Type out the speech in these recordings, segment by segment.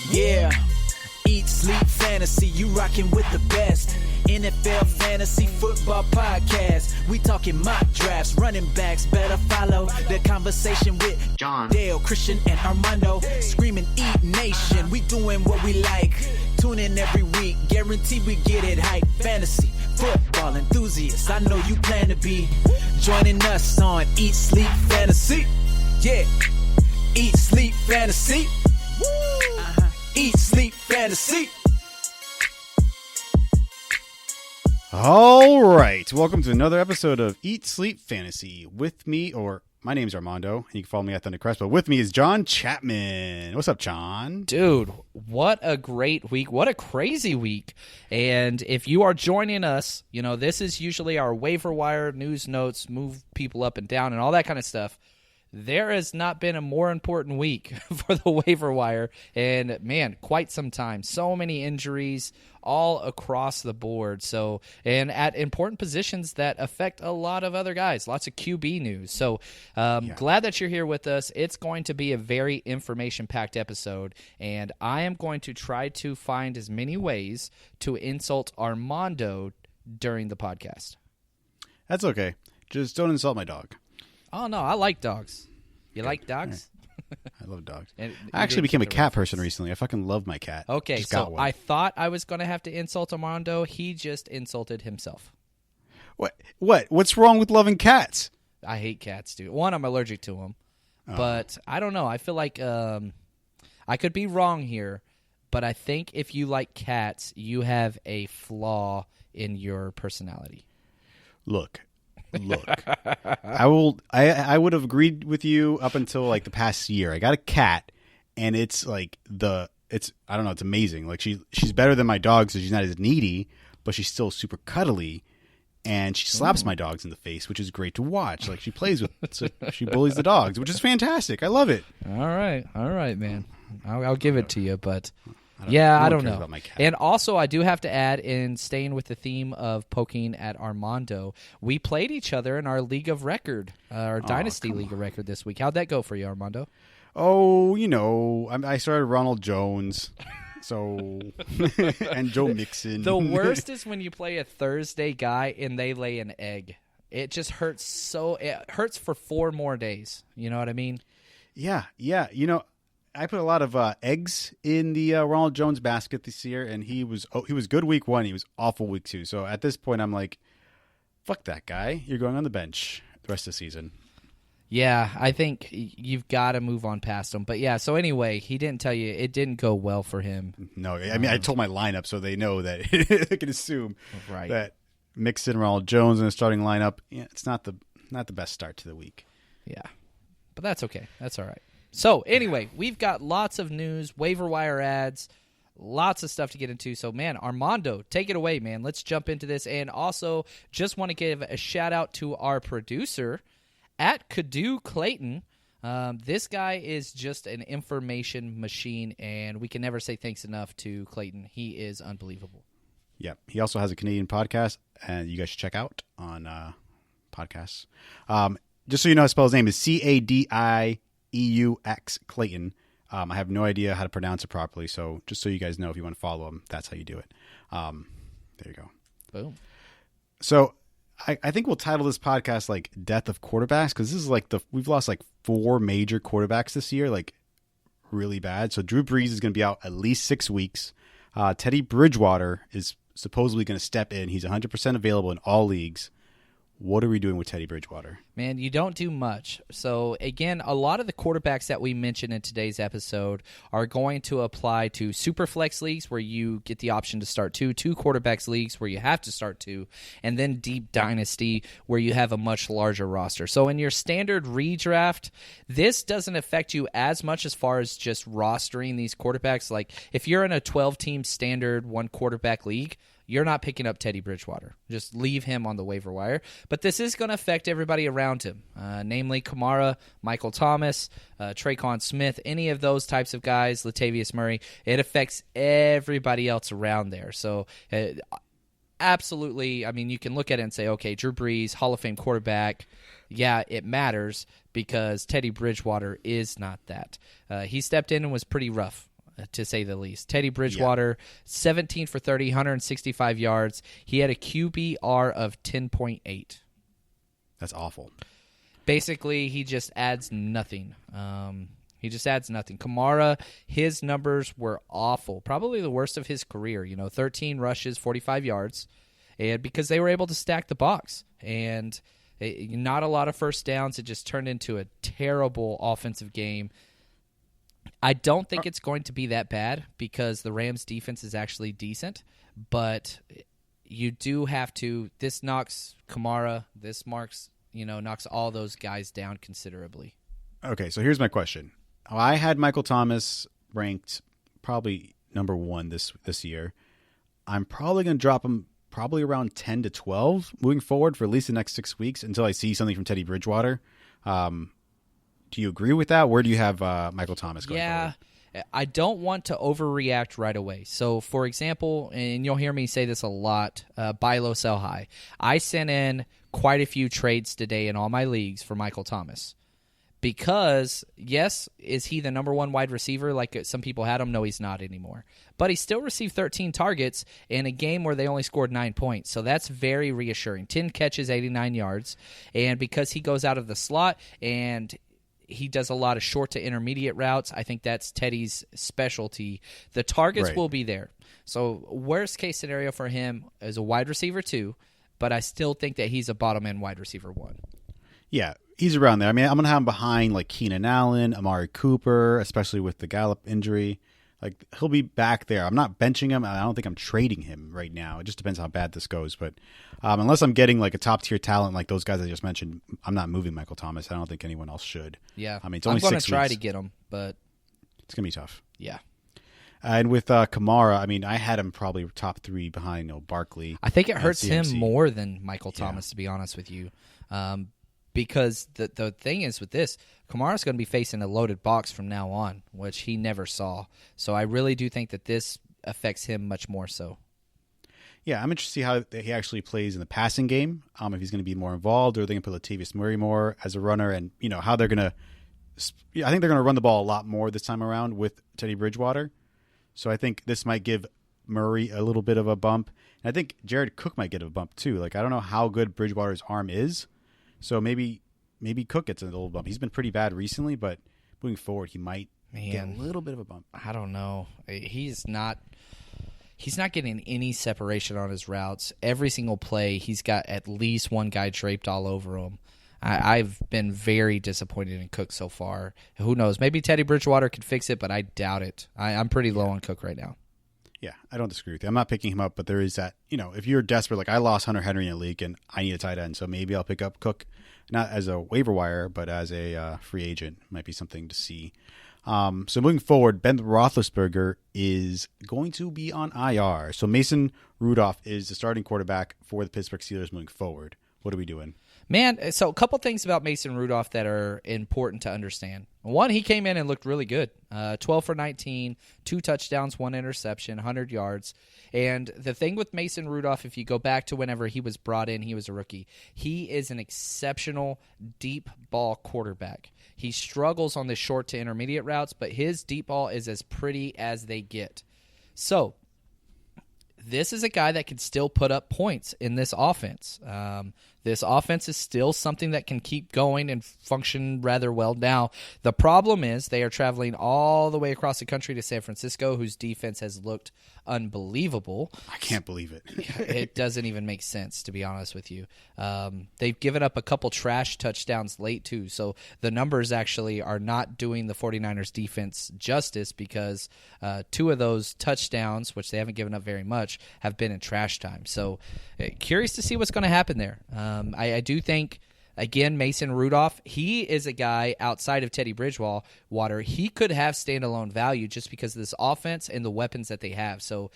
Yeah, eat, sleep, fantasy, you rockin' with the best. NFL Fantasy Football Podcast. We talking mock drafts, running backs, better follow the conversation with John, Dale, Christian, and Armando. Screaming Eat Nation, we doing what we like. Tune in every week, guarantee we get it hype. Fantasy, football enthusiasts, I know you plan to be joining us on Eat, Sleep, Fantasy. Yeah, Eat, Sleep, Fantasy. Eat, Sleep, Fantasy. All right, welcome to another episode of Eat, Sleep, Fantasy. With me, or my name's Armando, and you can follow me at Thundercrest, but with me is John Chapman. What's up, John? Dude, what a great week. What a crazy week. And if you are joining us, you know, this is usually our waiver wire, news notes, move people up and down, and all that kind of stuff. There has not been a more important week for the waiver wire, and man, quite some time. So many injuries all across the board. So, and at important positions that affect a lot of other guys. Lots of QB news. So, glad that you're here with us. It's going to be a very information-packed episode, and I am going to try to find as many ways to insult Armando during the podcast. That's okay. Just don't insult my dog. Oh, no, I like dogs. You like dogs? Right. I love dogs. I actually became a cat person recently. I fucking love my cat. Okay, so I thought I was going to have to insult Armando. He just insulted himself. What? What's wrong with loving cats? I hate cats, dude. One, I'm allergic to them. But I don't know. I feel like I could be wrong here, but I think if you like cats, you have a flaw in your personality. Look, I would have agreed with you up until like the past year. I got a cat, and it's like I don't know, it's amazing. Like she's better than my dog, so she's not as needy, but she's still super cuddly, and she slaps my dogs in the face, which is great to watch. Like she plays with, so she bullies the dogs, which is fantastic. I love it. All right, man. I'll give it to you, but. I don't know. And also, I do have to add, in staying with the theme of poking at Armando, we played each other in our League of Record, our Dynasty League of Record this week. How'd that go for you, Armando? Oh, you know, I started Ronald Jones, so and Joe Mixon. The worst is when you play a Thursday guy and they lay an egg. It just hurts it hurts for 4 more days. You know what I mean? Yeah. You know, I put a lot of eggs in the Ronald Jones basket this year, and he was good week 1. He was awful week 2. So at this point, I'm like, fuck that guy. You're going on the bench the rest of the season. Yeah, I think you've got to move on past him. But yeah, so anyway, he didn't tell you it didn't go well for him. No, I mean, I told my lineup so they know that they can assume that Mixon, Ronald Jones in the starting lineup. Yeah, it's not the best start to the week. Yeah, but that's okay. That's all right. So, anyway, we've got lots of news, waiver wire ads, lots of stuff to get into. So, man, Armando, take it away, man. Let's jump into this. And also, just want to give a shout-out to our producer at Kadoo Clayton. This guy is just an information machine, and we can never say thanks enough to Clayton. He is unbelievable. Yeah, he also has a Canadian podcast, and you guys should check out on podcasts. Just so you know how to spell his name is CADIEUX Clayton. I have no idea how to pronounce it properly, so just so you guys know, if you want to follow him, that's how you do it. There you go. Boom. So I think we'll title this podcast like Death of Quarterbacks, because this is like we've lost like 4 major quarterbacks this year, like really bad. So Drew Brees is going to be out at least 6 weeks. Teddy Bridgewater is supposedly going to step in. He's 100% available in all leagues. What are we doing with Teddy Bridgewater? Man, you don't do much. So, again, a lot of the quarterbacks that we mentioned in today's episode are going to apply to Superflex leagues where you get the option to start 2 quarterbacks leagues where you have to start 2, and then Deep Dynasty where you have a much larger roster. So, in your standard redraft, this doesn't affect you as much as far as just rostering these quarterbacks. Like, if you're in a 12-team standard 1-quarterback league, you're not picking up Teddy Bridgewater. Just leave him on the waiver wire. But this is going to affect everybody around him, namely Kamara, Michael Thomas, Traquan Smith, any of those types of guys, Latavius Murray. It affects everybody else around there. So absolutely, I mean, you can look at it and say, okay, Drew Brees, Hall of Fame quarterback. Yeah, it matters because Teddy Bridgewater is not that. He stepped in and was pretty rough. to say the least. Teddy Bridgewater, 17 for 30, 165 yards. He had a QBR of 10.8. That's awful. Basically, he just adds nothing. He just adds nothing. Kamara, his numbers were awful. Probably the worst of his career. 13 rushes, 45 yards. And because they were able to stack the box. And not a lot of first downs. It just turned into a terrible offensive game. I don't think it's going to be that bad because the Rams' defense is actually decent. But you do have to. This knocks Kamara. This knocks all those guys down considerably. Okay, so here's my question. I had Michael Thomas ranked probably number 1 this year. I'm probably going to drop him probably around 10 to 12 moving forward for at least the next 6 weeks until I see something from Teddy Bridgewater. Do you agree with that? Where do you have Michael Thomas going forward? I don't want to overreact right away. So, for example, and you'll hear me say this a lot, buy low, sell high. I sent in quite a few trades today in all my leagues for Michael Thomas. Because, yes, is he the number 1 wide receiver like some people had him? No, he's not anymore. But he still received 13 targets in a game where they only scored 9 points. So that's very reassuring. 10 catches, 89 yards. And because he goes out of the slot and he does a lot of short to intermediate routes, I think that's Teddy's specialty. The targets will be there. So worst case scenario for him is a wide receiver 2, but I still think that he's a bottom end wide receiver 1. Yeah, he's around there. I mean, I'm going to have him behind like Keenan Allen, Amari Cooper, especially with the Gallup injury. Like, he'll be back there. I'm not benching him. I don't think I'm trading him right now. It just depends how bad this goes. But unless I'm getting like a top-tier talent like those guys I just mentioned, I'm not moving Michael Thomas. I don't think anyone else should. Yeah. I mean, it's only 6 weeks. I'm going to try to get him, but it's going to be tough. Yeah. And with Kamara, I mean, I had him probably top 3 behind Barkley. I think it hurts him more than Michael Thomas, to be honest with you. Because the thing is with this, Kamara's going to be facing a loaded box from now on, which he never saw. So I really do think that this affects him much more so. Yeah, I'm interested to see how he actually plays in the passing game, if he's going to be more involved, or they're going to put Latavius Murray more as a runner, and how they're going to – I think they're going to run the ball a lot more this time around with Teddy Bridgewater. So I think this might give Murray a little bit of a bump. And I think Jared Cook might get a bump too. Like, I don't know how good Bridgewater's arm is. So maybe Cook gets a little bump. He's been pretty bad recently, but moving forward, he might get a little bit of a bump. I don't know. He's not getting any separation on his routes. Every single play, he's got at least one guy draped all over him. I've been very disappointed in Cook so far. Who knows? Maybe Teddy Bridgewater could fix it, but I doubt it. I'm pretty low on Cook right now. Yeah, I don't disagree with you. I'm not picking him up, but there is that, if you're desperate, like I lost Hunter Henry in a league and I need a tight end, so maybe I'll pick up Cook, not as a waiver wire, but as a free agent. Might be something to see. So moving forward, Ben Roethlisberger is going to be on IR. So Mason Rudolph is the starting quarterback for the Pittsburgh Steelers moving forward. What are we doing? Man, so a couple things about Mason Rudolph that are important to understand. One, he came in and looked really good. 12 for 19, 2 touchdowns, 1 interception, 100 yards. And the thing with Mason Rudolph, if you go back to whenever he was brought in, he was a rookie. He is an exceptional deep ball quarterback. He struggles on the short to intermediate routes, but his deep ball is as pretty as they get. So this is a guy that can still put up points in this offense. This offense is still something that can keep going and function rather well. Now, the problem is they are traveling all the way across the country to San Francisco, whose defense has looked unbelievable. I can't believe it. It doesn't even make sense, to be honest with you. They've given up a couple trash touchdowns late, too. So the numbers actually are not doing the 49ers defense justice because 2 of those touchdowns, which they haven't given up very much, have been in trash time. So curious to see what's going to happen there. I do think, again, Mason Rudolph, he is a guy outside of Teddy Bridgewater. He could have standalone value just because of this offense and the weapons that they have. So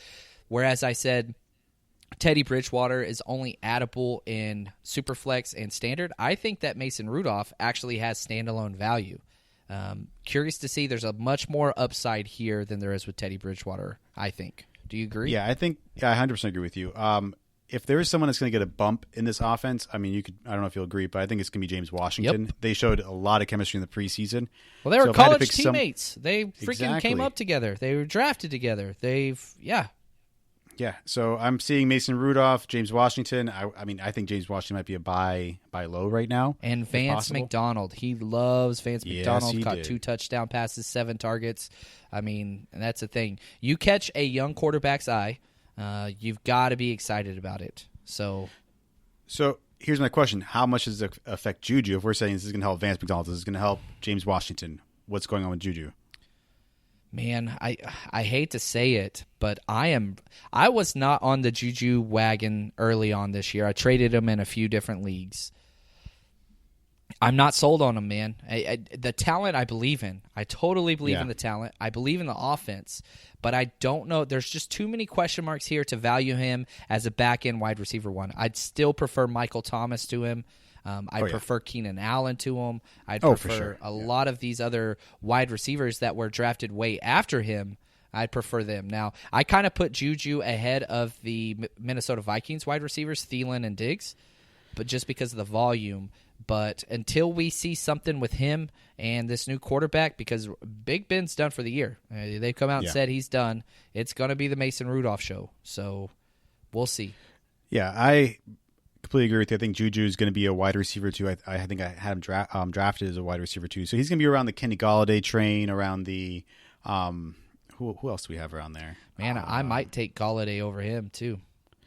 whereas I said Teddy Bridgewater is only addable in Superflex and Standard, I think that Mason Rudolph actually has standalone value. Curious to see, there's a much more upside here than there is with Teddy Bridgewater, I think. Do you agree? Yeah, I 100% agree with you. if there is someone that's going to get a bump in this offense, I mean, I don't know if you'll agree, but I think it's going to be James Washington. Yep. They showed a lot of chemistry in the preseason. Well, they were college teammates. They freaking came up together. They were drafted together. Yeah, so I'm seeing Mason Rudolph, James Washington. I mean, I think James Washington might be a buy low right now. And Vance McDonald. He loves Vance McDonald. Caught 2 touchdown passes, 7 targets. I mean, and that's the thing. You catch a young quarterback's eye, you've got to be excited about it. So here's my question. How much does it affect Juju? If we're saying this is going to help Vance McDonald, this is going to help James Washington, what's going on with Juju? Man, I hate to say it, but I was not on the Juju wagon early on this year. I traded him in a few different leagues. I'm not sold on him, man. The talent I believe in. I totally believe in the talent. I believe in the offense, but I don't know. There's just too many question marks here to value him as a back-end wide receiver 1. I'd still prefer Michael Thomas to him. I prefer Keenan Allen to him. I'd prefer a lot of these other wide receivers that were drafted way after him. I'd prefer them. Now, I kind of put Juju ahead of the Minnesota Vikings wide receivers, Thielen and Diggs, but just because of the volume. But until we see something with him and this new quarterback, because Big Ben's done for the year. They've come out and said he's done. It's going to be the Mason Rudolph show. So we'll see. Yeah, I completely agree with you. I think Juju is going to be a wide receiver too. I think I had him drafted as a wide receiver too. So he's going to be around the Kenny Golladay train, around the who else do we have around there? Man, I might take Golladay over him too.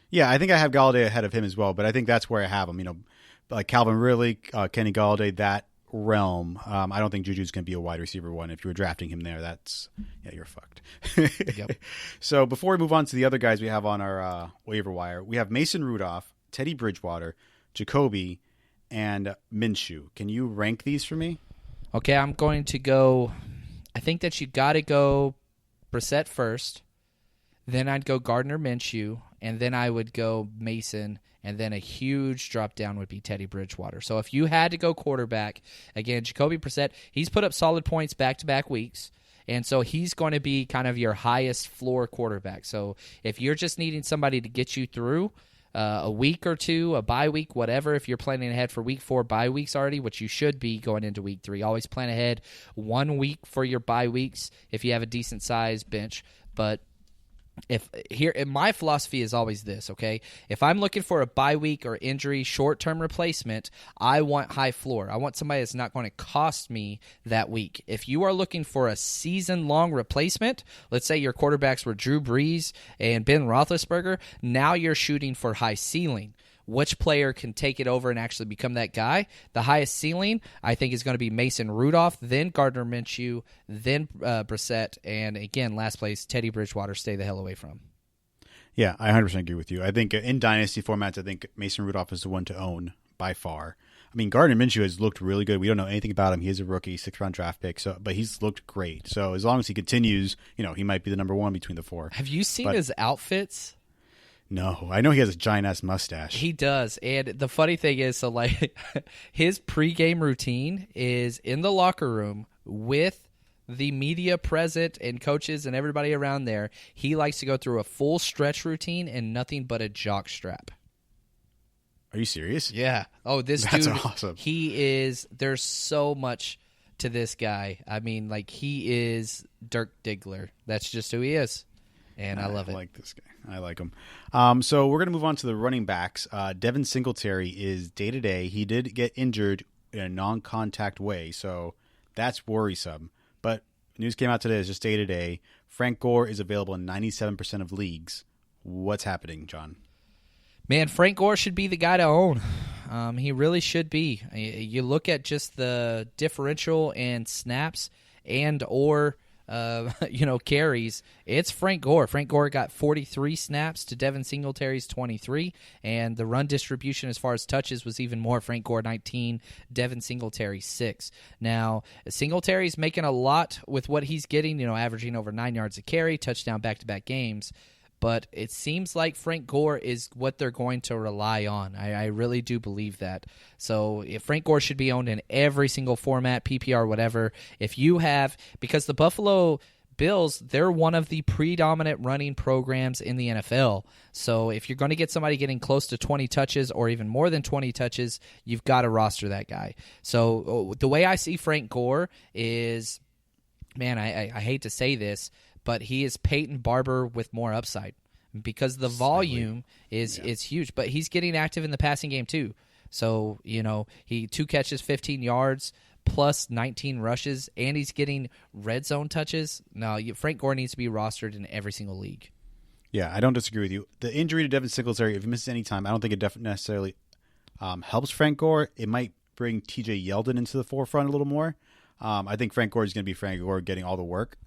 Yeah, I think I have Golladay ahead of him as well, but I think that's where I have him. You know, like Calvin Ridley, Kenny Golladay, that realm. I don't think Juju's going to be a wide receiver 1. If you were drafting him there, you're fucked. Yep. So before we move on to the other guys we have on our waiver wire, we have Mason Rudolph, Teddy Bridgewater, Jacoby, and Minshew. Can you rank these for me? Okay, I'm going to go. I think that you got to go Brissett first. Then I'd go Gardner Minshew, and then I would go Mason, and then a huge drop down would be Teddy Bridgewater. So if you had to go quarterback, again, Jacoby Brissett, he's put up solid points back-to-back weeks. And so he's going to be kind of your highest floor quarterback. So if you're just needing somebody to get you through a week or two, a bye week, whatever, if you're planning ahead for week 4 bye weeks already, which you should be going into week 3. Always plan ahead 1 week for your bye weeks if you have a decent size bench. But my philosophy is always this, okay? If I'm looking for a bye week or injury short-term replacement, I want high floor. I want somebody that's not going to cost me that week. If you are looking for a season-long replacement, let's say your quarterbacks were Drew Brees and Ben Roethlisberger, now you're shooting for high ceiling. Which player can take it over and actually become that guy? The highest ceiling, I think, is going to be Mason Rudolph, then Gardner Minshew, then Brissett, and again, last place, Teddy Bridgewater. Stay the hell away from. Yeah, I 100% agree with you. I think in dynasty formats, I think Mason Rudolph is the one to own by far. I mean, Gardner Minshew has looked really good. We don't know anything about him. He is a rookie, 6th-round draft pick, but he's looked great. So as long as he continues, he might be the number 1 between the 4. Have you seen his outfits? No, I know he has a giant-ass mustache. He does, and the funny thing is, so like his pregame routine is in the locker room with the media present and coaches and everybody around there. He likes to go through a full stretch routine and nothing but a jock strap. Are you serious? Yeah. Oh, that's dude, awesome. There's so much to this guy. I mean, like, he is Dirk Diggler. That's just who he is. And I love it. I like this guy. I like him. So we're going to move on to the running backs. Devin Singletary is day-to-day. He did get injured in a non-contact way, so that's worrisome. But news came out today is just day-to-day. Frank Gore is available in 97% of leagues. What's happening, John? Man, Frank Gore should be the guy to own. He really should be. You look at just the differential and snaps and or carries, it's Frank Gore. Frank Gore got 43 snaps to Devin Singletary's 23, and the run distribution as far as touches was even more. Frank Gore 19, Devin Singletary 6. Now, Singletary's making a lot with what he's getting, averaging over 9 yards a carry, touchdown back-to-back games. But it seems like Frank Gore is what they're going to rely on. I really do believe that. So if Frank Gore should be owned in every single format, PPR, whatever. If you have, because the Buffalo Bills, they're one of the predominant running programs in the NFL. So if you're going to get somebody getting close to 20 touches or even more than 20 touches, you've got to roster that guy. So the way I see Frank Gore is, man, I hate to say this, but he is Peyton Barber with more upside because the volume is huge. But he's getting active in the passing game too. So, he 2 catches, 15 yards, plus 19 rushes, and he's getting red zone touches. No, Frank Gore needs to be rostered in every single league. Yeah, I don't disagree with you. The injury to Devin Singletary, if he misses any time, I don't think it necessarily helps Frank Gore. It might bring TJ Yeldon into the forefront a little more. I think Frank Gore is going to be Frank Gore getting all the work.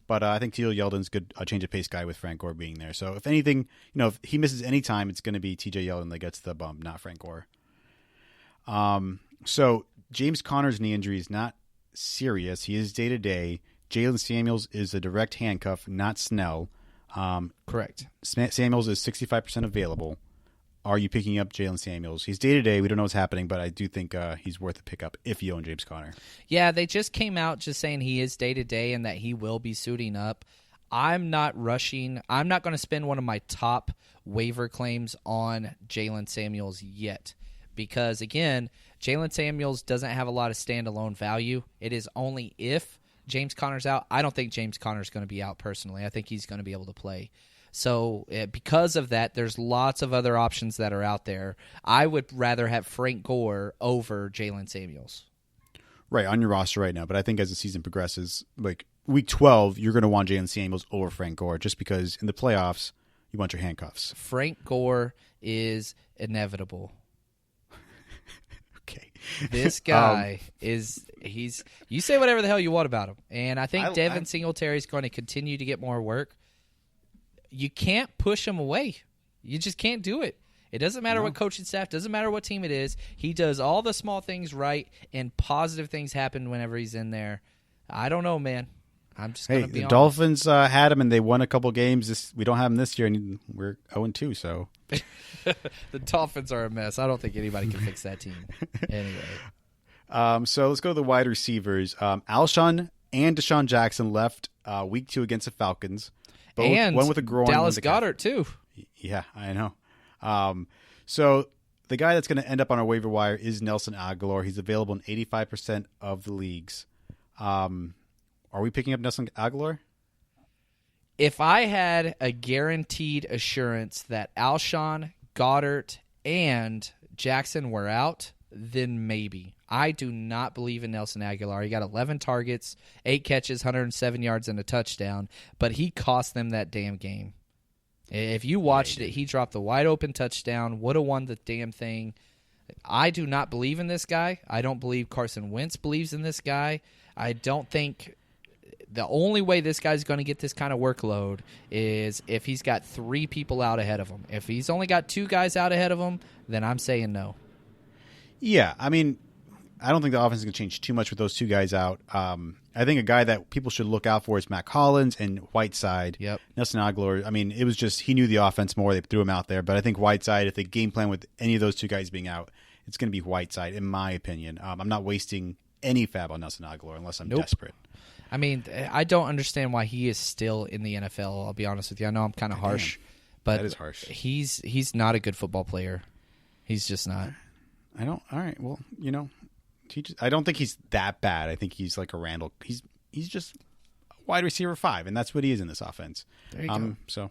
But I think TJ Yeldon's a change of pace guy with Frank Gore being there. So if anything, if he misses any time, it's going to be TJ Yeldon that gets the bump, not Frank Gore. So James Conner's knee injury is not serious. He is day-to-day. Jalen Samuels is a direct handcuff, not Snell. Correct. Samuels is 65% available. Are you picking up Jalen Samuels? He's day-to-day. We don't know what's happening, but I do think he's worth a pickup if you own James Conner. Yeah, they just came out just saying he is day-to-day and that he will be suiting up. I'm not rushing. I'm not going to spend one of my top waiver claims on Jalen Samuels yet. Because, again, Jalen Samuels doesn't have a lot of standalone value. It is only if James Conner's out. I don't think James Conner's going to be out personally. I think he's going to be able to play. So because of that, there's lots of other options that are out there. I would rather have Frank Gore over Jalen Samuels. Right, on your roster right now. But I think as the season progresses, like week 12, you're going to want Jalen Samuels over Frank Gore just because in the playoffs, you want your handcuffs. Frank Gore is inevitable. Okay. This guy you say whatever the hell you want about him. And I think Devin Singletary is going to continue to get more work. You can't push him away. You just can't do it. It doesn't matter what coaching staff, doesn't matter what team it is. He does all the small things right, and positive things happen whenever he's in there. I don't know, man. I'm just going to be honest. The Dolphins had him, and they won a couple games. We don't have him this year, and we're 0-2, so. The Dolphins are a mess. I don't think anybody can fix that team. Anyway. So let's go to the wide receivers. Alshon and Deshaun Jackson left week 2 against the Falcons. Both, and one with a groin, Dallas Goedert, too. Yeah, I know. So the guy that's going to end up on our waiver wire is Nelson Agholor. He's available in 85% of the leagues. Are we picking up Nelson Agholor? If I had a guaranteed assurance that Alshon, Goddard, and Jackson were out, then maybe. I do not believe in Nelson Agholor. He got 11 targets, 8 catches, 107 yards, and a touchdown, but he cost them that damn game. If you watched it, he dropped the wide-open touchdown, would have won the damn thing. I do not believe in this guy. I don't believe Carson Wentz believes in this guy. I don't think the only way this guy's going to get this kind of workload is if he's got 3 people out ahead of him. If he's only got 2 guys out ahead of him, then I'm saying no. Yeah, I mean, I don't think the offense is going to change too much with those 2 guys out. I think a guy that people should look out for is Matt Collins and Whiteside. Yep. Nelson Agholor, I mean, it was just he knew the offense more. They threw him out there. But I think Whiteside, if they game plan with any of those 2 guys being out, it's going to be Whiteside, in my opinion. I'm not wasting any fab on Nelson Agholor unless I'm desperate. I mean, I don't understand why he is still in the NFL, I'll be honest with you. I know I'm kind of harsh. But that is harsh. He's not a good football player. He's just not. All right, well, I don't think he's that bad. I think he's like a Randall. He's just a wide receiver 5, and that's what he is in this offense. There you go.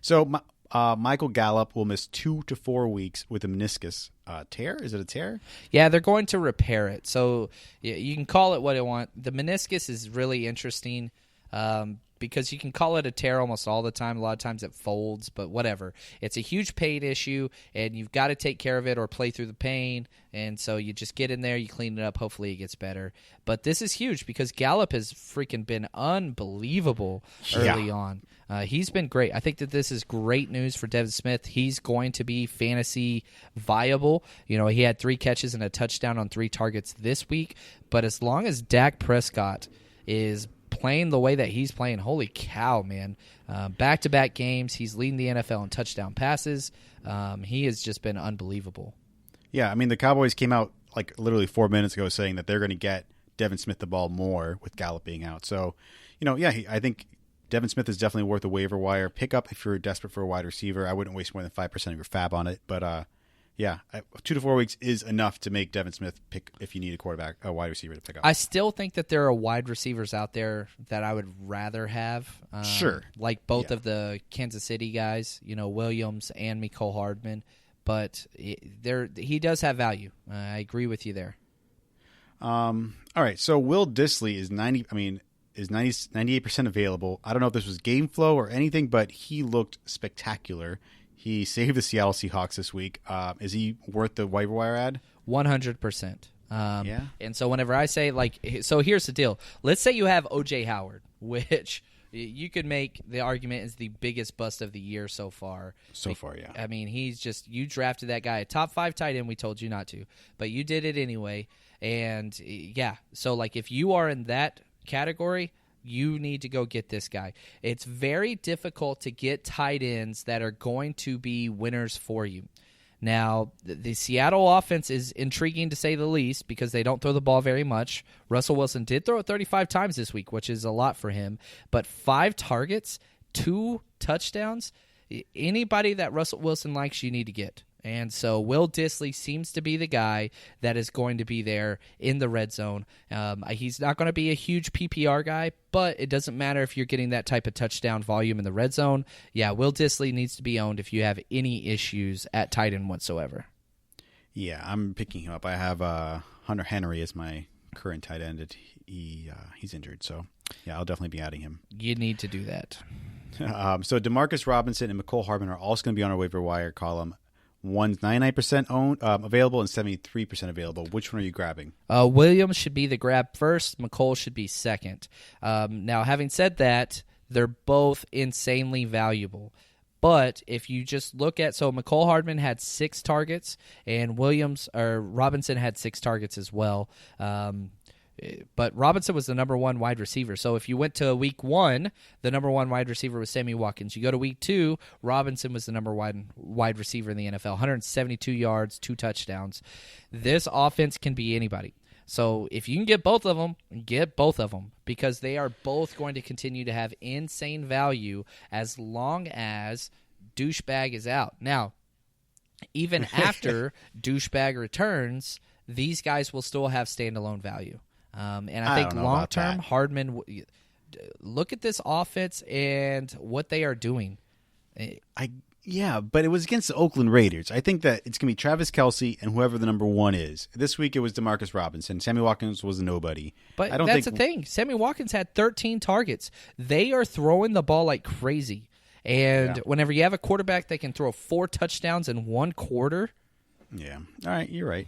So Michael Gallup will miss 2 to 4 weeks with a meniscus tear. Is it a tear? Yeah, they're going to repair it. So you can call it what you want. The meniscus is really interesting because you can call it a tear almost all the time. A lot of times it folds, but whatever. It's a huge pain issue, and you've got to take care of it or play through the pain. And so you just get in there, you clean it up, hopefully it gets better. But this is huge because Gallup has freaking been unbelievable early on. He's been great. I think that this is great news for Devin Smith. He's going to be fantasy viable. He had 3 catches and a touchdown on 3 targets this week. But as long as Dak Prescott is playing the way that he's playing, holy cow, man. Back-to-back games, he's leading the NFL in touchdown passes. He has just been unbelievable. Yeah, I mean, the Cowboys came out like literally 4 minutes ago saying that they're going to get Devin Smith the ball more with Gallup being out. So, I think Devin Smith is definitely worth a waiver wire pickup if you're desperate for a wide receiver. I wouldn't waste more than 5% of your fab on it. But 2 to 4 weeks is enough to make Devin Smith pick if you need a wide receiver to pick up. I still think that there are wide receivers out there that I would rather have. Sure. Like both of the Kansas City guys, Williams and Mecole Hardman. But he does have value. I agree with you there. All right. So Will Dissly is 98% available. I don't know if this was game flow or anything, but he looked spectacular. He saved the Seattle Seahawks this week. Is he worth the waiver wire ad? 100%. Yeah. And so whenever I say, so here's the deal. Let's say you have O.J. Howard, which you could make the argument is the biggest bust of the year so far. Yeah. I mean, you drafted that guy a top 5 tight end. We told you not to, but you did it anyway. And so if you are in that category, you need to go get this guy. It's very difficult to get tight ends that are going to be winners for you. Now, the Seattle offense is intriguing to say the least because they don't throw the ball very much. Russell Wilson did throw it 35 times this week, which is a lot for him. But 5 targets, 2 touchdowns, anybody that Russell Wilson likes, you need to get. And so Will Dissly seems to be the guy that is going to be there in the red zone. He's not going to be a huge PPR guy, but it doesn't matter if you're getting that type of touchdown volume in the red zone. Yeah, Will Dissly needs to be owned if you have any issues at tight end whatsoever. Yeah, I'm picking him up. I have Hunter Henry as my current tight end. He's injured, so yeah, I'll definitely be adding him. You need to do that. So Demarcus Robinson and Mecole Hardman are also going to be on our waiver wire column. One's 99% available and 73% available. Which one are you grabbing? Williams should be the grab first. Mecole should be second. Now, having said that, they're both insanely valuable. But if you just look at, so Mecole Hardman had 6 targets, and Robinson had 6 targets as well. But Robinson was the number 1 wide receiver. So if you went to week 1, the number 1 wide receiver was Sammy Watkins. You go to week 2, Robinson was the number 1 wide receiver in the NFL. 172 yards, 2 touchdowns. This offense can be anybody. So if you can get both of them, get both of them because they are both going to continue to have insane value as long as Douchebag is out. Now, even after Douchebag returns, these guys will still have standalone value. And I think long-term, Hardman, look at this offense and what they are doing. Yeah, but it was against the Oakland Raiders. I think that it's going to be Travis Kelce and whoever the number 1 is. This week it was Demarcus Robinson. Sammy Watkins was a nobody. But that's the thing. Sammy Watkins had 13 targets. They are throwing the ball like crazy. And whenever you have a quarterback that can throw 4 touchdowns in 1 quarter. Yeah. All right, you're right.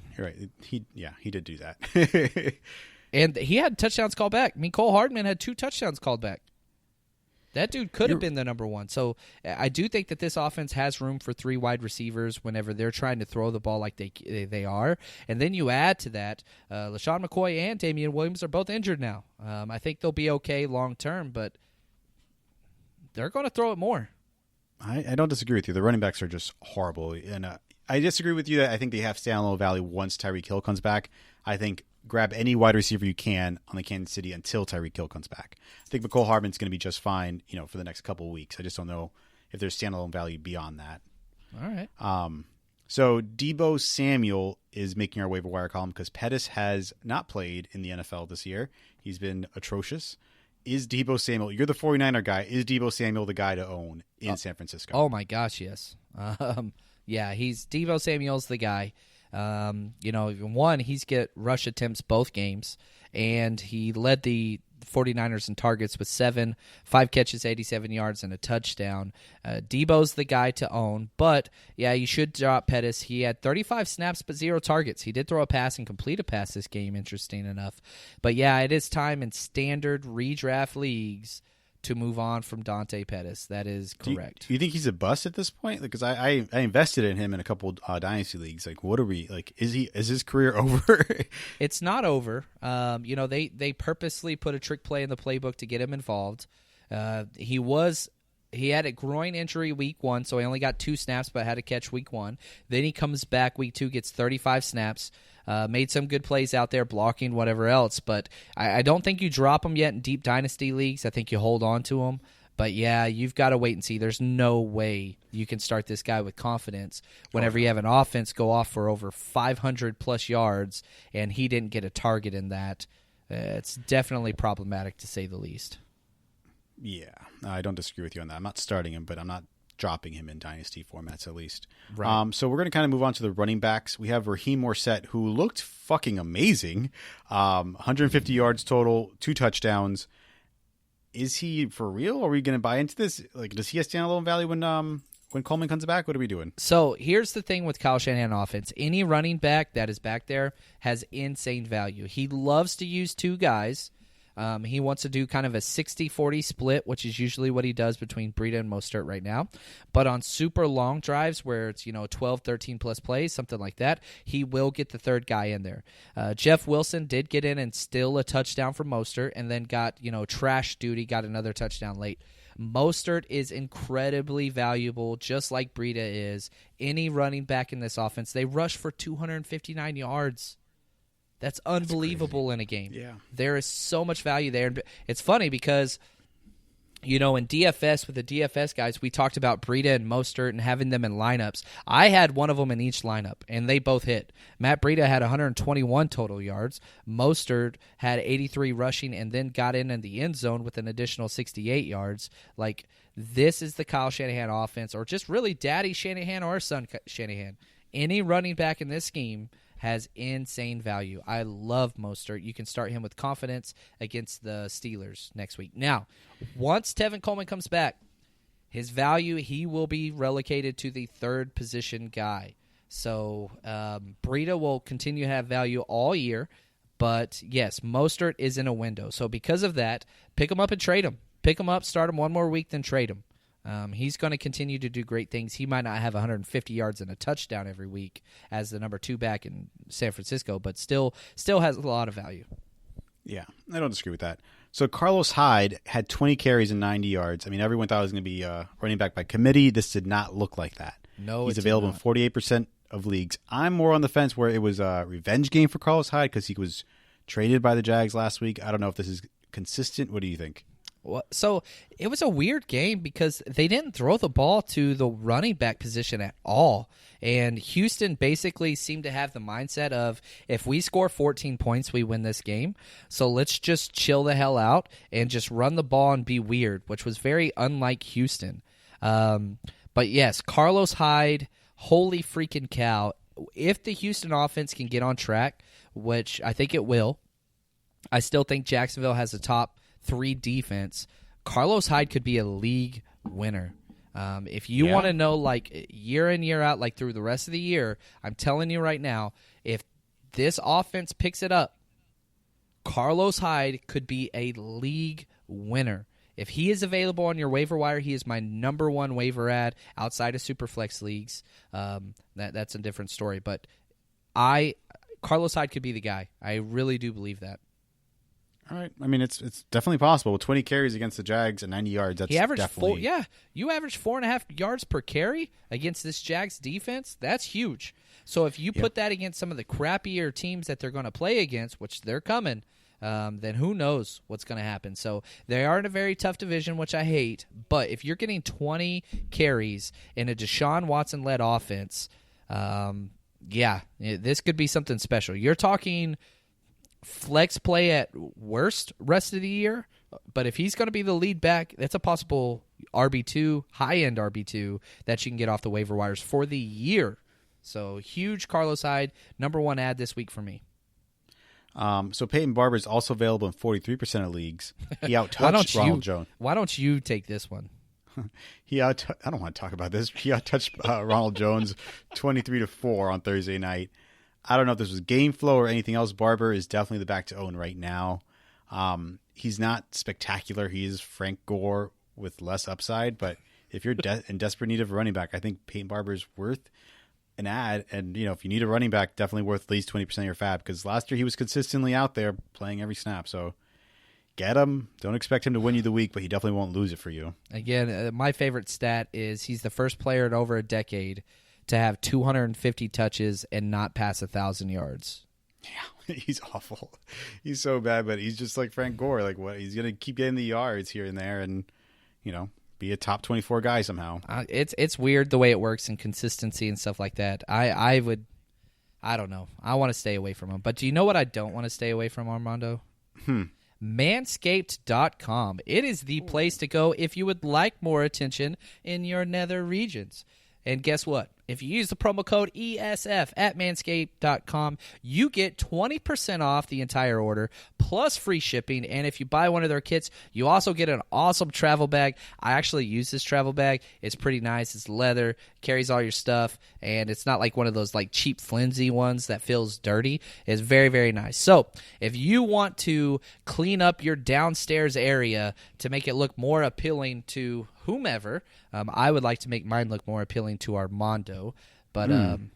He did do that. And he had touchdowns called back. Mecole Hardman had 2 touchdowns called back. That dude could have been the number 1. So I do think that this offense has room for 3 wide receivers whenever they're trying to throw the ball like they are. And then you add to that, LaShawn McCoy and Damian Williams are both injured now. I think they'll be okay long term, but they're going to throw it more. I don't disagree with you. The running backs are just horrible. And I disagree with you that I think they have standalone value once Tyreek Hill comes back. I think grab any wide receiver you can on the Kansas City until Tyreek Hill comes back. I think Mecole Hardman's going to be just fine, for the next couple of weeks. I just don't know if there's standalone value beyond that. All right. So Deebo Samuel is making our waiver wire column because Pettis has not played in the NFL this year. He's been atrocious. Is Deebo Samuel, you're the 49er guy, is Deebo Samuel the guy to own in San Francisco? Oh, my gosh, yes. Deebo Samuel's the guy. He's get rush attempts both games, and he led the 49ers in targets with 5 catches, 87 yards, and a touchdown. Deebo's the guy to own, but, you should drop Pettis. He had 35 snaps but 0 targets. He did throw a pass and complete a pass this game, interesting enough. But, it is time in standard redraft leagues to move on from Dante Pettis. That is correct. Do you think he's a bust at this point? Because I invested in him in a couple dynasty leagues. Like, what are we like? Is his career over? It's not over. They purposely put a trick play in the playbook to get him involved. He was He had a groin injury week 1, so he only got 2 snaps, but had to catch week 1. Then he comes back week 2, gets 35 snaps, made some good plays out there, blocking, whatever else. But I don't think you drop him yet in deep dynasty leagues. I think you hold on to him. But, yeah, you've got to wait and see. There's no way you can start this guy with confidence whenever you have an offense go off for over 500-plus yards, and he didn't get a target in that. It's definitely problematic, to say the least. Yeah, I don't disagree with you on that. I'm not starting him, but I'm not dropping him in dynasty formats at least. Right. So we're going to kind of move on to the running backs. We have Raheem Morset, who looked fucking amazing. 150 yards total, 2 touchdowns. Is he for real? Are we going to buy into this? Like, does he have standalone value when Coleman comes back? What are we doing? So here's the thing with Kyle Shanahan offense. Any running back that is back there has insane value. He loves to use 2 guys. He wants to do kind of a 60-40 split, which is usually what he does between Breida and Mostert right now. But on super long drives where it's 12, 13-plus plays, something like that, he will get the 3rd guy in there. Jeff Wilson did get in and steal a touchdown from Mostert and then got trash duty, got another touchdown late. Mostert is incredibly valuable, just like Breida is. Any running back in this offense, they rush for 259 yards. That's unbelievable in a game. Yeah. There is so much value there. And it's funny because, in DFS, with the DFS guys, we talked about Breida and Mostert and having them in lineups. I had one of them in each lineup, and they both hit. Matt Breida had 121 total yards. Mostert had 83 rushing and then got in the end zone with an additional 68 yards. Like, this is the Kyle Shanahan offense, or just really Daddy Shanahan or son Shanahan. Any running back in this scheme has insane value. I love Mostert. You can start him with confidence against the Steelers next week. Now, once Tevin Coleman comes back, his value, he will be relegated to the 3rd position guy. So Breida will continue to have value all year, but yes, Mostert is in a window. So because of that, pick him up and trade him. Pick him up, start him one more week, then trade him. He's going to continue to do great things. He might not have 150 yards and a touchdown every week as the number 2 back in San Francisco, but still has a lot of value. Yeah, I don't disagree with that. So Carlos Hyde had 20 carries and 90 yards. I mean, everyone thought he was going to be running back by committee. This did not look like that. No, he's available in 48% of leagues. I'm more on the fence where it was a revenge game for Carlos Hyde because he was traded by the Jags last week. I don't know if this is consistent. What do you think? So it was a weird game because they didn't throw the ball to the running back position at all. And Houston basically seemed to have the mindset of, if we score 14 points, we win this game. So let's just chill the hell out and just run the ball and be weird, which was very unlike Houston. But yes, Carlos Hyde, holy freaking cow. If the Houston offense can get on track, which I think it will, I still think Jacksonville has a top 3 defense. Carlos Hyde could be a league winner. If you want to know, like, year in, year out, like through the rest of the year, I'm telling you right now, if this offense picks it up, Carlos Hyde could be a league winner. If he is available on your waiver wire, he is my number 1 waiver ad outside of Superflex leagues. That's a different story. But Carlos Hyde could be the guy. I really do believe that. All right. I mean, it's definitely possible. With 20 carries against the Jags and 90 yards, that's he averaged definitely... 4. Yeah, you averaged 4.5 yards per carry against this Jags defense. That's huge. So if you put that against some of the crappier teams that they're going to play against, which they're coming, then who knows what's going to happen. So they are in a very tough division, which I hate. But if you're getting 20 carries in a Deshaun Watson-led offense, this could be something special. You're talking flex play at worst rest of the year, but if he's going to be the lead back, that's a possible RB2, high-end RB2 that you can get off the waiver wires for the year. So huge Carlos Hyde, number 1 ad this week for me. So Peyton Barber is also available in 43% of leagues. He out-touched Ronald Jones. Why don't you take this one? I don't want to talk about this. He out-touched Ronald Jones 23-4 on Thursday night. I don't know if this was game flow or anything else. Barber is definitely the back to own right now. He's not spectacular. He is Frank Gore with less upside, but if you're in desperate need of a running back, I think Peyton Barber is worth an ad. And, if you need a running back, definitely worth at least 20% of your fab, because last year he was consistently out there playing every snap. So get him. Don't expect him to win you the week, but he definitely won't lose it for you. Again, my favorite stat is he's the first player in over a decade to have 250 touches and not pass 1,000 yards. Yeah, he's awful. He's so bad, but he's just like Frank Gore. Like, what? He's going to keep getting the yards here and there and, be a top 24 guy somehow. It's weird the way it works and consistency and stuff like that. I don't know. I want to stay away from him. But do you know what I don't want to stay away from, Armando? Manscaped.com. It is the place to go if you would like more attention in your nether regions. And guess what? If you use the promo code ESF at manscaped.com, you get 20% off the entire order plus free shipping. And if you buy one of their kits, you also get an awesome travel bag. I actually use this travel bag. It's pretty nice. It's leather, carries all your stuff, and it's not like one of those like cheap flimsy ones that feels dirty. It's very, very nice. So if you want to clean up your downstairs area to make it look more appealing to whomever, I would like to make mine look more appealing to Armando, but I'm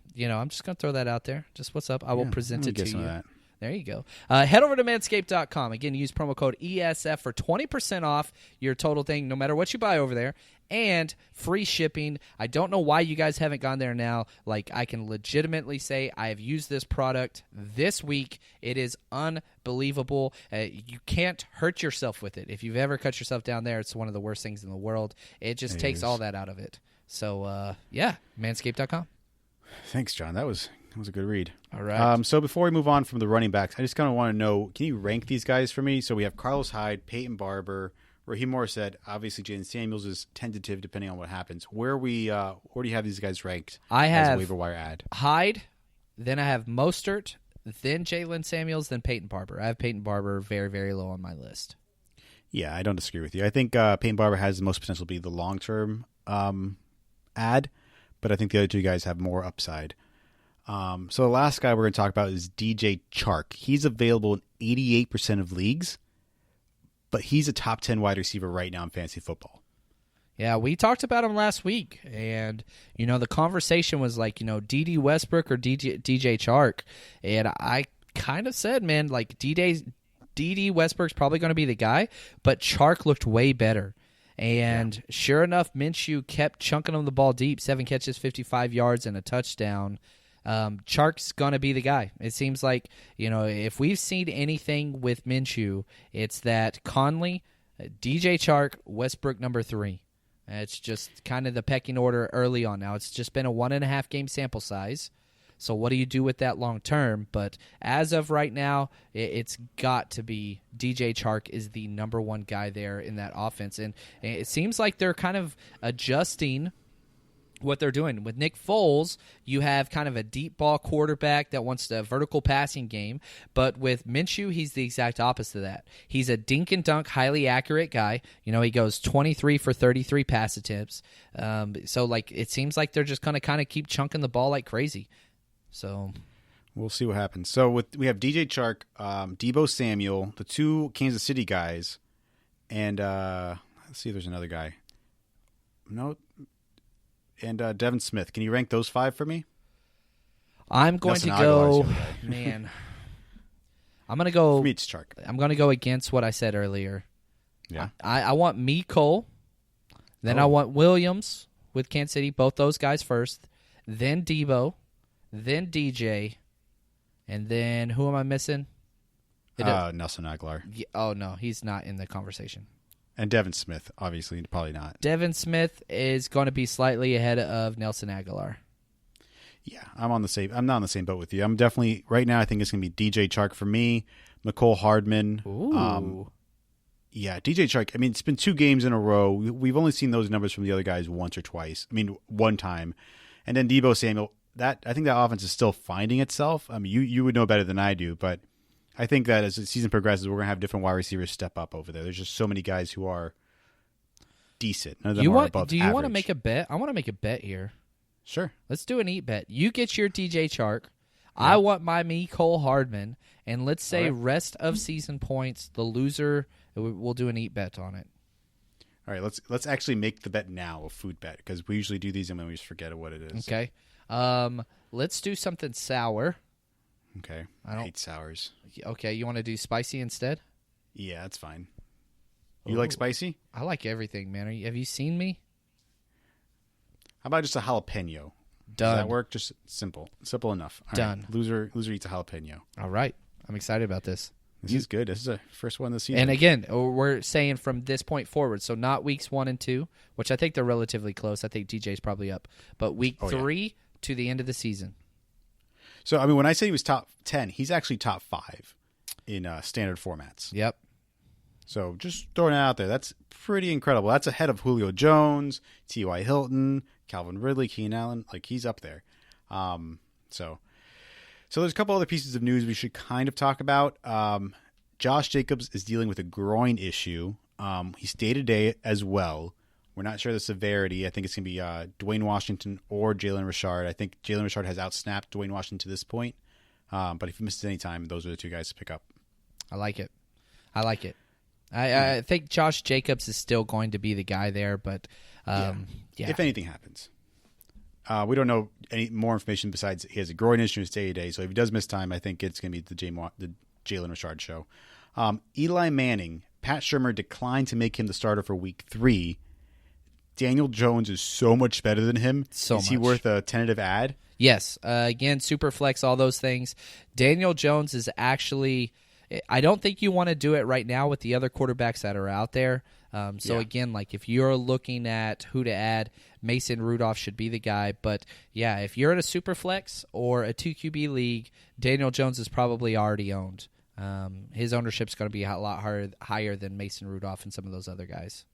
just going to throw that out there. Just what's up. I will present it to you. That. There you go. Head over to manscaped.com. Again, use promo code ESF for 20% off your total thing, no matter what you buy over there, and free shipping. I don't know why you guys haven't gone there now. Like, I can legitimately say I have used this product this week. It is unbelievable. You can't hurt yourself with it. If you've ever cut yourself down there, it's one of the worst things in the world. It just takes all that out of it. So, manscaped.com. Thanks, John. That was a good read. All right. So before we move on from the running backs, I just kind of want to know, can you rank these guys for me? So we have Carlos Hyde, Peyton Barber, Raheem Morissette. Obviously, Jaden Samuels is tentative depending on what happens. Where do you have these guys ranked as a waiver wire ad? Hyde, then I have Mostert, then Jalen Samuels, then Peyton Barber. I have Peyton Barber very, very low on my list. Yeah, I don't disagree with you. I think Peyton Barber has the most potential to be the long-term ad, but I think the other two guys have more upside. So the last guy we're going to talk about is DJ Chark. He's available in 88% of leagues, but he's a top 10 wide receiver right now in fantasy football. Yeah, we talked about him last week, and, the conversation was like, D.D. Westbrook or DJ Chark, and I kind of said, man, like, D.D. Westbrook's probably going to be the guy, but Chark looked way better. And sure enough, Minshew kept chunking him the ball deep, 7 catches, 55 yards, and a touchdown. Chark's going to be the guy. It seems like, if we've seen anything with Minshew, it's that Conley, DJ Chark, Westbrook number 3. It's just kind of the pecking order early on now. It's just been a 1.5 game sample size. So what do you do with that long term? But as of right now, it's got to be DJ Chark is the number one guy there in that offense. And it seems like they're kind of adjusting what they're doing. With Nick Foles, you have kind of a deep ball quarterback that wants a vertical passing game. But with Minshew, he's the exact opposite of that. He's a dink and dunk, highly accurate guy. He goes 23 for 33 pass attempts. So it seems like they're just going to kind of keep chunking the ball like crazy. So we'll see what happens. So we have DJ Chark, Deebo Samuel, the two Kansas City guys, and let's see if there's another guy. No, and Devin Smith. Can you rank those 5 for me? I'm going Nelson to go, Agholor, man. I'm going to go. For me, it's Chark. I'm going to go against what I said earlier. Yeah, I want Cole, then I want Williams with Kansas City. Both those guys first, then Deebo. Then DJ, and then who am I missing? Nelson Agholor. Oh, no, he's not in the conversation. And Devin Smith, obviously, probably not. Devin Smith is going to be slightly ahead of Nelson Agholor. Yeah, I'm not on the same boat with you. I'm definitely, right now, I think it's going to be DJ Chark for me, McCole Hardman. Ooh. Yeah, DJ Chark, I mean, it's been 2 games in a row. We've only seen those numbers from the other guys once or twice. I mean, one time. And then Deebo Samuel. I think that offense is still finding itself. I mean, you would know better than I do, but I think that as the season progresses, we're going to have different wide receivers step up over there. There's just so many guys who are decent. None of them are above Do you average. want to make a bet? I want to make a bet here. Sure. Let's do an eat bet. You get your DJ Chark. Yeah. I want my Cole Hardman. And let's say rest of season points, the loser, we'll do an eat bet on it. All right, let's actually make the bet now, a food bet, because we usually do these and then we just forget what it is. Okay. Let's do something sour. Okay. I hate sours. Okay, you want to do spicy instead? Yeah, that's fine. You like spicy? I like everything, man. Have you seen me? How about just a jalapeno? Done. Does that work? Just simple enough. All Done. Right. Loser eats a jalapeno. All right. I'm excited about this. This is good. This is the first one this season. And again, we're saying from this point forward, so not weeks 1 and 2, which I think they're relatively close. I think DJ's probably up, but week 3 to the end of the season. So, I mean, when I say he was top 10, he's actually top 5 in standard formats. Yep. So just throwing it out there, that's pretty incredible. That's ahead of Julio Jones, T.Y. Hilton, Calvin Ridley, Keenan Allen. Like, he's up there. So there's a couple other pieces of news we should kind of talk about. Josh Jacobs is dealing with a groin issue. He's day-to-day as well. We're not sure the severity. I think it's going to be Dwayne Washington or Jalen Richard. I think Jalen Richard has outsnapped Dwayne Washington to this point. But if he misses any time, those are the two guys to pick up. I like it. I think Josh Jacobs is still going to be the guy there, but yeah. If anything happens. We don't know any more information besides he has a groin issue his day-to-day. So if he does miss time, I think it's going to be the Jalen Richard show. Eli Manning, Pat Shurmur declined to make him the starter for week 3. Daniel Jones is so much better than him. Is he worth a tentative ad? Yes. Again, super flex, all those things. Daniel Jones is actually, I don't think you want to do it right now with the other quarterbacks that are out there. Again, like if you're looking at who to add, Mason Rudolph should be the guy. But yeah, if you're in a super flex or a 2QB league, Daniel Jones is probably already owned. His ownership's going to be a lot higher than Mason Rudolph and some of those other guys.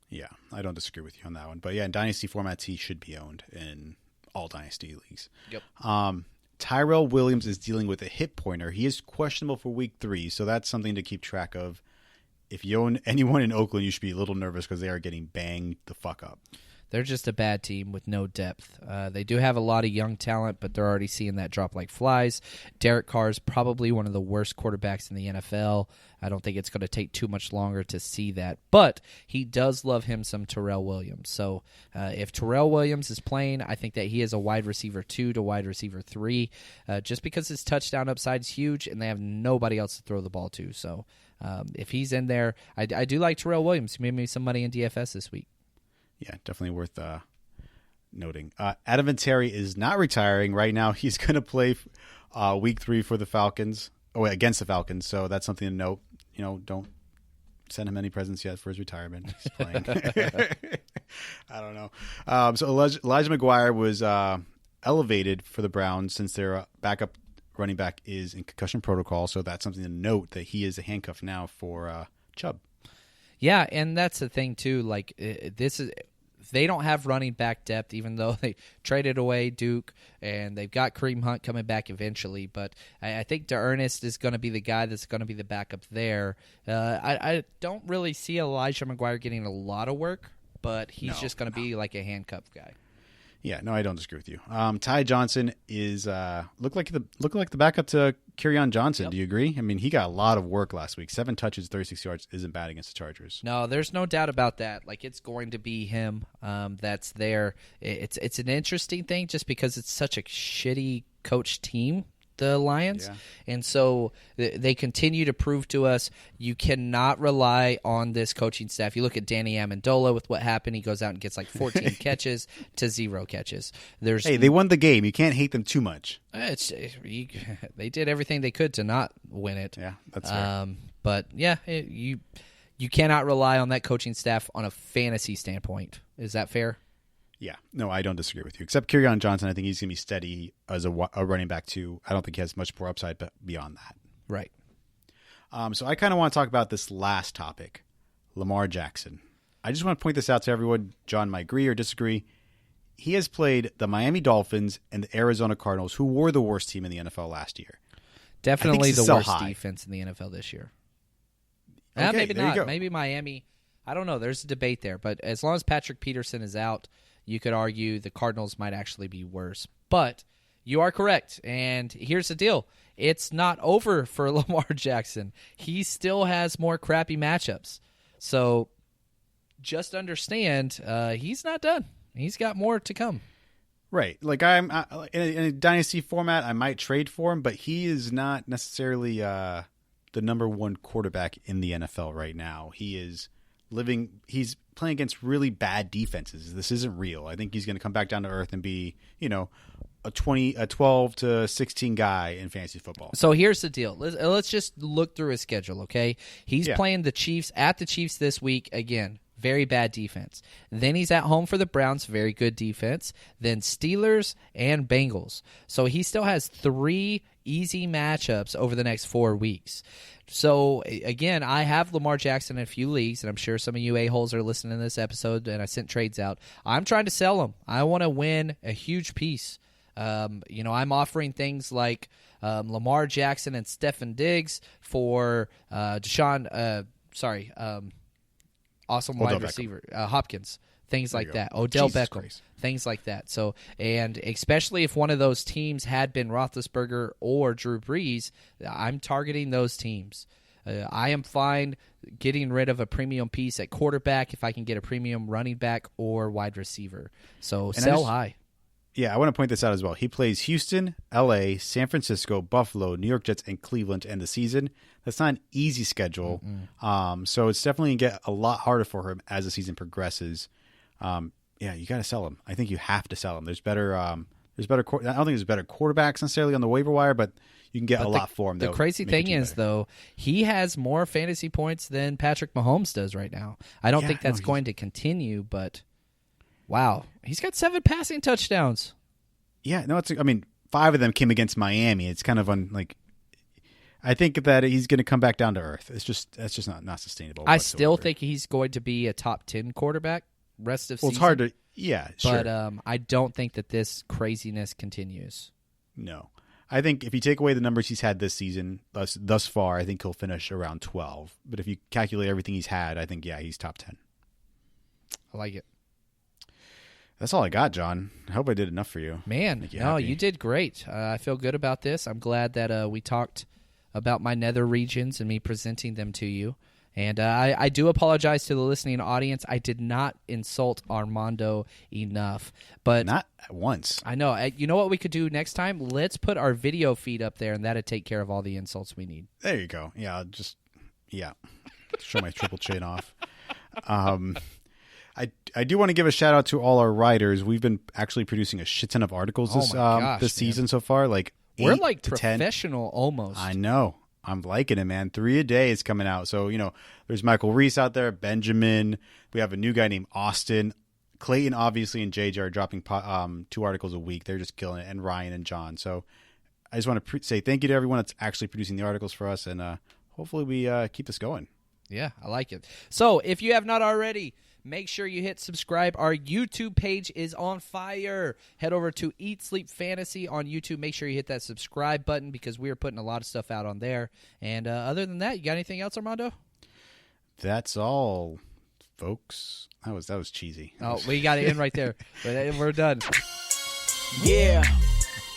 Yeah, I don't disagree with you on that one. But yeah, in Dynasty formats, he should be owned in all Dynasty leagues. Yep. Tyrell Williams is dealing with a hip pointer. He is questionable for week 3, so that's something to keep track of. If you own anyone in Oakland, you should be a little nervous because they are getting banged the fuck up. They're just a bad team with no depth. They do have a lot of young talent, but they're already seeing that drop like flies. Derek Carr is probably one of the worst quarterbacks in the NFL. I don't think it's going to take too much longer to see that. But he does love him some Tyrell Williams. So if Tyrell Williams is playing, I think that he is a wide receiver 2 to wide receiver 3, just because his touchdown upside is huge and they have nobody else to throw the ball to. So if he's in there, I do like Tyrell Williams. He made me some money in DFS this week. Yeah, definitely worth noting. Adam Vinatieri is not retiring right now. He's going to play week 3 for the Falcons. Against the Falcons. So that's something to note. You know, don't send him any presents yet for his retirement. He's playing. I don't know. So Elijah McGuire was elevated for the Browns since their backup running back is in concussion protocol. So that's something to note that he is a handcuff now for Chubb. Yeah, and that's the thing too. Like they don't have running back depth, even though they traded away Duke and they've got Kareem Hunt coming back eventually. But I think DeErnest is going to be the guy that's going to be the backup there. I don't really see Elijah McGuire getting a lot of work, but he's just going to be like a handcuff guy. Yeah, no, I don't disagree with you. Ty Johnson is look like the backup to Kerryon Johnson. Yep. Do you agree? I mean, he got a lot of work last week. 7 touches, 36 yards isn't bad against the Chargers. No, there's no doubt about that. Like, it's going to be him that's there. It's an interesting thing just because it's such a shitty coach team, the Lions. Yeah. And so they continue to prove to us you cannot rely on this coaching staff. You look at Danny Amendola with what happened. He goes out and gets like 14 catches to 0 catches. Hey, they won the game. You can't hate them too much. They did everything they could to not win it. Yeah, that's fair. But yeah, you cannot rely on that coaching staff on a fantasy standpoint. Is that fair? Yeah, no, I don't disagree with you. Except Kerryon Johnson, I think he's going to be steady as a running back too. I don't think he has much more upside beyond that. Right. So I kind of want to talk about this last topic, Lamar Jackson. I just want to point this out to everyone. John might agree or disagree. He has played the Miami Dolphins and the Arizona Cardinals, who were the worst team in the NFL last year. Definitely the worst defense in the NFL this year. Okay, maybe not. Maybe Miami. I don't know. There's a debate there. But as long as Patrick Peterson is out, you could argue the Cardinals might actually be worse. But you are correct. And here's the deal. It's not over for Lamar Jackson. He still has more crappy matchups. So just understand he's not done. He's got more to come. Right. Like in a dynasty format, I might trade for him, but he is not necessarily the number one quarterback in the NFL right now. He's playing against really bad defenses. This isn't real. I think he's going to come back down to earth and be, a 12 to 16 guy in fantasy football. So here's the deal. Let's just look through his schedule, okay? He's playing the Chiefs this week again. Very bad defense. Then he's at home for the Browns. Very good defense. Then Steelers and Bengals. So he still has 3 easy matchups over the next 4 weeks. So, again, I have Lamar Jackson in a few leagues, and I'm sure some of you a-holes are listening to this episode, and I sent trades out. I'm trying to sell him. I want to win a huge piece. I'm offering things like Lamar Jackson and Stefon Diggs for awesome wide receiver, Hopkins, things like that. Odell Beckham, things like that. So, and especially if one of those teams had been Roethlisberger or Drew Brees, I'm targeting those teams. I am fine getting rid of a premium piece at quarterback if I can get a premium running back or wide receiver. So sell high. Yeah, I want to point this out as well. He plays Houston, L.A., San Francisco, Buffalo, New York Jets, and Cleveland to end the season. That's not an easy schedule. So it's definitely going to get a lot harder for him as the season progresses. You got to sell him. I think you have to sell him. I don't think there's better quarterbacks necessarily on the waiver wire, but you can get a lot for him. The crazy thing is, though, he has more fantasy points than Patrick Mahomes does right now. I don't think that's going to continue, but... Wow, he's got 7 passing touchdowns. Yeah, no, 5 of them came against Miami. It's kind of I think that he's going to come back down to earth. That's just not sustainable. I still think he's going to be a top 10 quarterback rest of season. Well, it's hard to, sure. But I don't think that this craziness continues. No. I think if you take away the numbers he's had this season, thus far, I think he'll finish around 12. But if you calculate everything he's had, I think, he's top 10. I like it. That's all I got, John. I hope I did enough for you. Man, you did great. I feel good about this. I'm glad that we talked about my nether regions and me presenting them to you. And I do apologize to the listening audience. I did not insult Armando enough. But not once. I know. You know what we could do next time? Let's put our video feed up there, and that'd take care of all the insults we need. There you go. Yeah, show my triple chin off. I do want to give a shout out to all our writers. We've been actually producing a shit ton of articles this season so far. We're like professional 10. Almost. I know. I'm liking it, man. 3 a day is coming out. So, there's Michael Reese out there, Benjamin. We have a new guy named Austin. Clayton, obviously, and JJ are dropping 2 articles a week. They're just killing it. And Ryan and John. So I just want to say thank you to everyone that's actually producing the articles for us. And hopefully we keep this going. Yeah, I like it. So if you have not already... make sure you hit subscribe. Our YouTube page is on fire. Head over to Eat Sleep Fantasy on YouTube. Make sure you hit that subscribe button because we are putting a lot of stuff out on there. And other than that, you got anything else, Armando? That's all, folks. That was cheesy. Oh, we got it in right there. We're done. Yeah.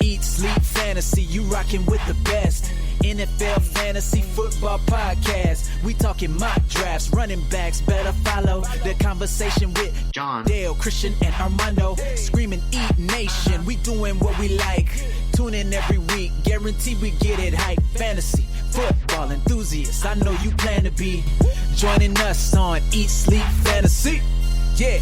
Eat Sleep Fantasy. You rocking with the best. NFL Fantasy Football Podcast. We talking mock drafts, running backs, better follow the conversation with John, Dale, Christian, and Armando. Screaming Eat Nation. We doing what we like. Tune in every week. Guarantee we get it hype. Fantasy football enthusiasts. I know you plan to be joining us on Eat Sleep Fantasy. Yeah.